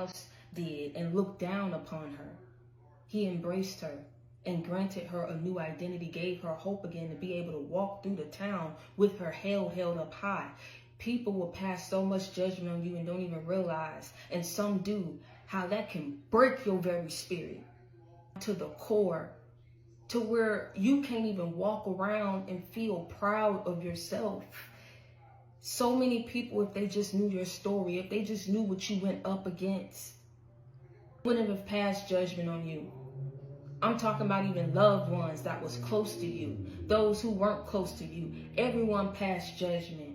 else did and looked down upon her. He embraced her and granted her a new identity, gave her hope again to be able to walk through the town with her head held up high. People will pass so much judgment on you and don't even realize, and some do, how that can break your very spirit to the core, to where you can't even walk around and feel proud of yourself. So many people, if they just knew your story, if they just knew what you went up against, wouldn't have passed judgment on you. I'm talking about even loved ones that was close to you, those who weren't close to you. Everyone passed judgment.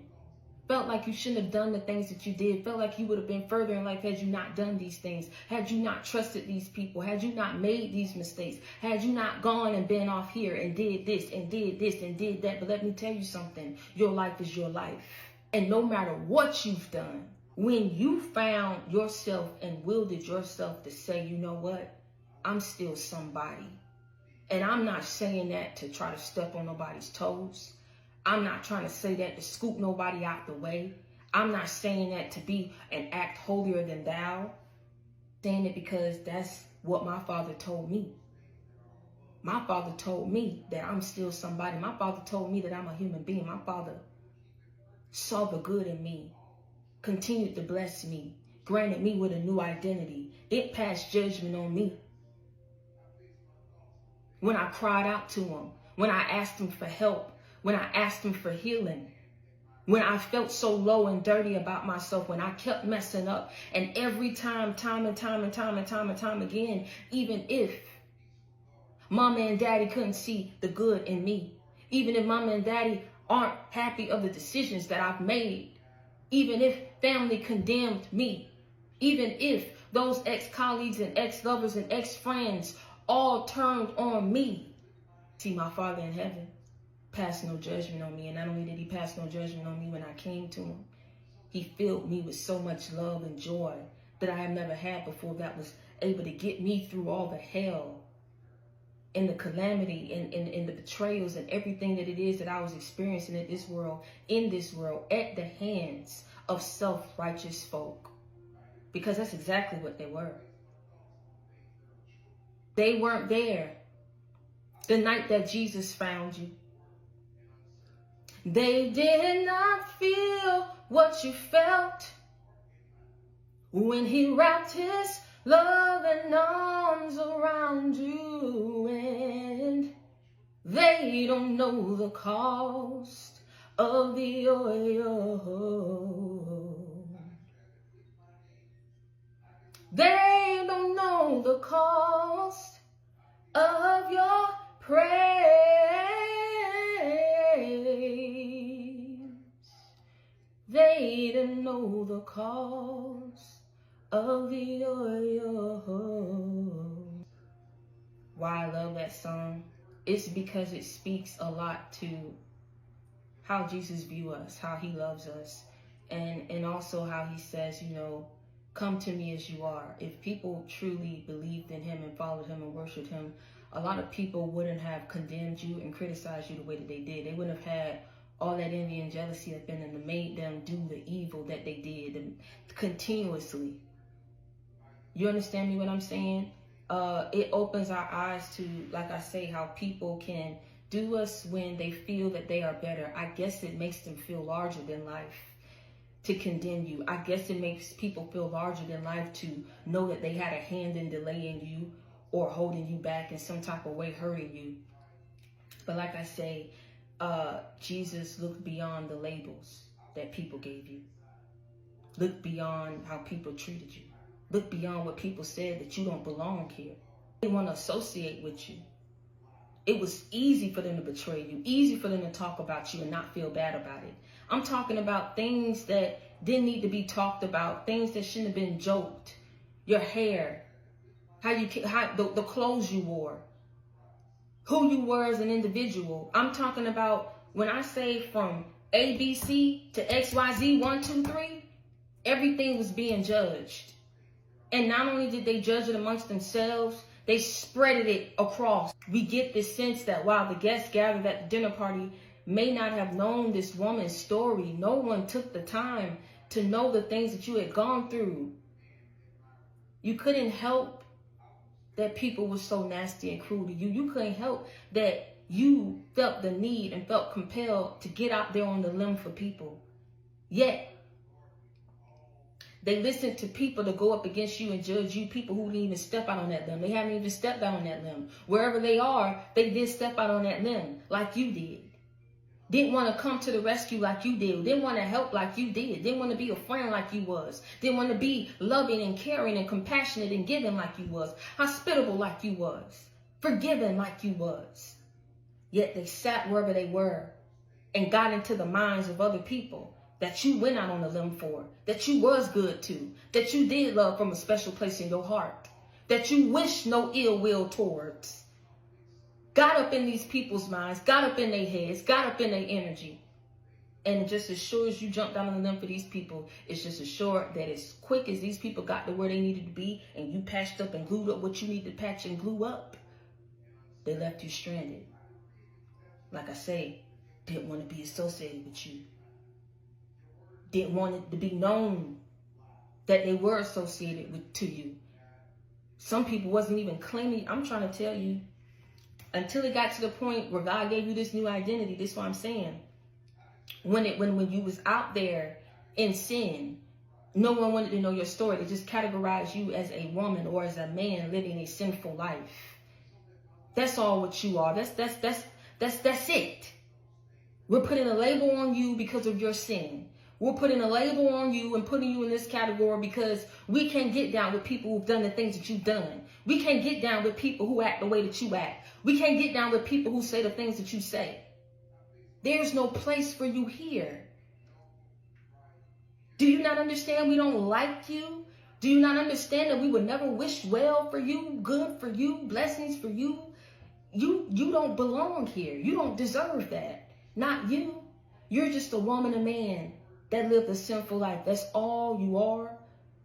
Felt like you shouldn't have done the things that you did. Felt like you would have been further in life had you not done these things. Had you not trusted these people. Had you not made these mistakes. Had you not gone and been off here and did this and did this and did that. But let me tell you something. Your life is your life. And no matter what you've done, when you found yourself and wielded yourself to say, you know what? I'm still somebody. And I'm not saying that to try to step on nobody's toes. I'm not trying to say that to scoop nobody out the way. I'm not saying that to be and act holier than thou. I'm saying it because that's what my father told me. My father told me that I'm still somebody. My father told me that I'm a human being. My father saw the good in me, continued to bless me, granted me with a new identity. It passed judgment on me. When I cried out to him, when I asked him for help, when I asked him for healing, when I felt so low and dirty about myself, when I kept messing up, and every time again, even if mama and daddy couldn't see the good in me, even if mama and daddy aren't happy of the decisions that I've made, even if family condemned me, even if those ex-colleagues and ex-lovers and ex-friends all turned on me, see, my Father in heaven passed no judgment on me. And not only did he pass no judgment on me when I came to him, he filled me with so much love and joy that I have never had before, that was able to get me through all the hell and the calamity and the betrayals and everything that it is that I was experiencing in this world, at the hands of self-righteous folk. Because that's exactly what they were. They weren't there the night that Jesus found you. They did not feel what you felt when he wrapped his loving arms around you, and they don't know the cost of the oil. They don't know the cost of your praise. They didn't know the cost of the oil. Why I love that song? It's because it speaks a lot to how Jesus views us, how he loves us, and also how he says, you know, come to me as you are. If people truly believed in him and followed him and worshiped him, a lot of people wouldn't have condemned you and criticized you the way that they did. They wouldn't have had all that envy and jealousy up in them that made them do the evil that they did and continuously. You understand me what I'm saying? It opens our eyes to, like I say, how people can do us when they feel that they are better. I guess it makes them feel larger than life to condemn you. I guess it makes people feel larger than life to know that they had a hand in delaying you or holding you back in some type of way, hurting you. But like I say, Jesus looked beyond the labels that people gave you. Look beyond how people treated you. Look beyond what people said that you don't belong here. They want to associate with you. It was easy for them to betray you, easy for them to talk about you and not feel bad about it. I'm talking about things that didn't need to be talked about, things that shouldn't have been joked. Your hair, the clothes you wore, who you were as an individual. I'm talking about when I say from ABC to XYZ, 1, 2, 3, everything was being judged. And not only did they judge it amongst themselves, they spreaded it across. We get this sense that while the guests gathered at the dinner party may not have known this woman's story, no one took the time to know the things that you had gone through You couldn't help that people were so nasty and cruel to you. You couldn't help that you felt the need and felt compelled to get out there on the limb for people. Yet, they listened to people to go up against you and judge you, people who didn't even step out on that limb. They haven't even stepped out on that limb. Wherever they are, they did step out on that limb like you did. Didn't want to come to the rescue like you did. Didn't want to help like you did. Didn't want to be a friend like you was. Didn't want to be loving and caring and compassionate and giving like you was. Hospitable like you was. Forgiving like you was. Yet they sat wherever they were and got into the minds of other people that you went out on a limb for, that you was good to, that you did love from a special place in your heart, that you wish no ill will towards. Got up in these people's minds, got up in their heads, got up in their energy. And just as sure as you jumped down on the limb for these people, it's just as sure that as quick as these people got to where they needed to be and you patched up and glued up what you needed to patch and glue up, they left you stranded. Like I say, didn't want to be associated with you. Didn't want it to be known that they were associated to you. Some people wasn't even claiming. I'm trying to tell you, until it got to the point where God gave you this new identity. This is what I'm saying. When you was out there in sin, no one wanted to know your story. They just categorized you as a woman or as a man living a sinful life. That's all what you are. That's it. We're putting a label on you because of your sin. We're putting a label on you and putting you in this category because we can't get down with people who've done the things that you've done. We can't get down with people who act the way that you act. We can't get down with people who say the things that you say. There's no place for you here. Do you not understand we don't like you? Do you not understand that we would never wish well for you, good for you, blessings for you? You don't belong here. You don't deserve that. Not you. You're just a woman, a man that lived a sinful life. That's all you are.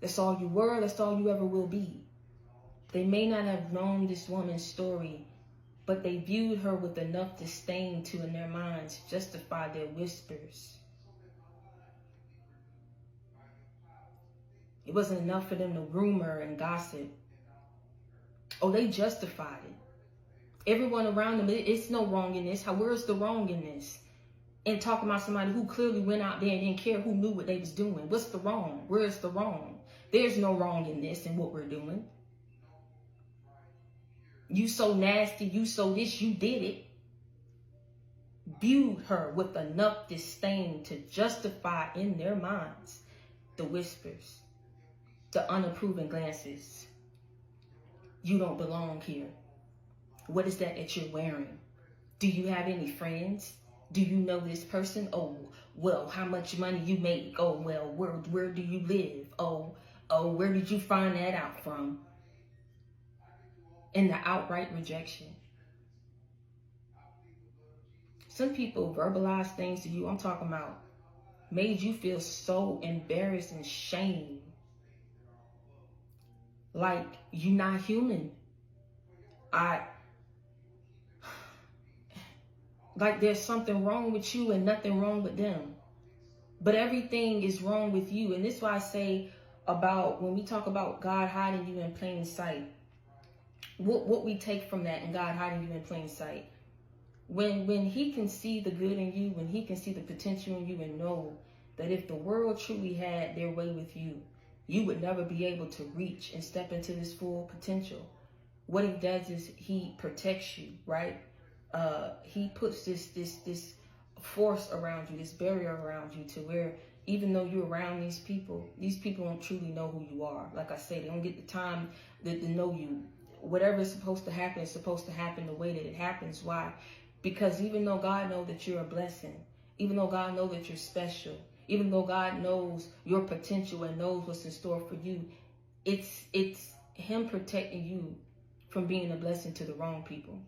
That's all you were. That's all you ever will be. They may not have known this woman's story, but they viewed her with enough disdain to, in their minds, justify their whispers. It wasn't enough for them to rumor and gossip. Oh, they justified it. Everyone around them, it's no wrong in this. Where's the wrong in this? And talking about somebody who clearly went out there and didn't care, who knew what they was doing. What's the wrong? Where's the wrong? There's no wrong in this and what we're doing. You so nasty, you so this, you did it. Viewed her with enough disdain to justify in their minds the whispers, the unapproving glances. You don't belong here. What is that you're wearing? Do you have any friends? Do you know this person? Oh, well, how much money you make? Oh, well, where do you live? Oh, where did you find that out from? And the outright rejection. Some people verbalize things to you. I'm talking about made you feel so embarrassed and shame. Like you're not human. Like there's something wrong with you and nothing wrong with them. But everything is wrong with you. And this is why I say about when we talk about God hiding you in plain sight. What we take from that and God hiding you in plain sight. When he can see the good in you, when he can see the potential in you and know that if the world truly had their way with you, you would never be able to reach and step into this full potential. What he does is he protects you, right? He puts this force around you, this barrier around you to where even though you're around these people don't truly know who you are. Like I say, they don't get the time to know you. Whatever is supposed to happen is supposed to happen the way that it happens. Why? Because even though God knows that you're a blessing, even though God knows that you're special, even though God knows your potential and knows what's in store for you, it's him protecting you from being a blessing to the wrong people,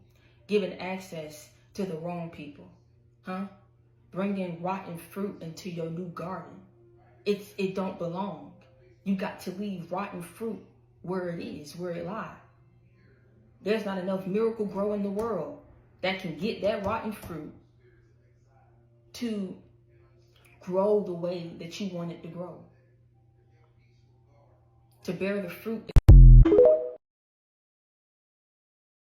giving access to the wrong people, bringing rotten fruit into your new garden. It don't belong. You got to leave rotten fruit where it is, where it lies. There's not enough miracle grow in the world that can get that rotten fruit to grow the way that you want it to grow. To bear the fruit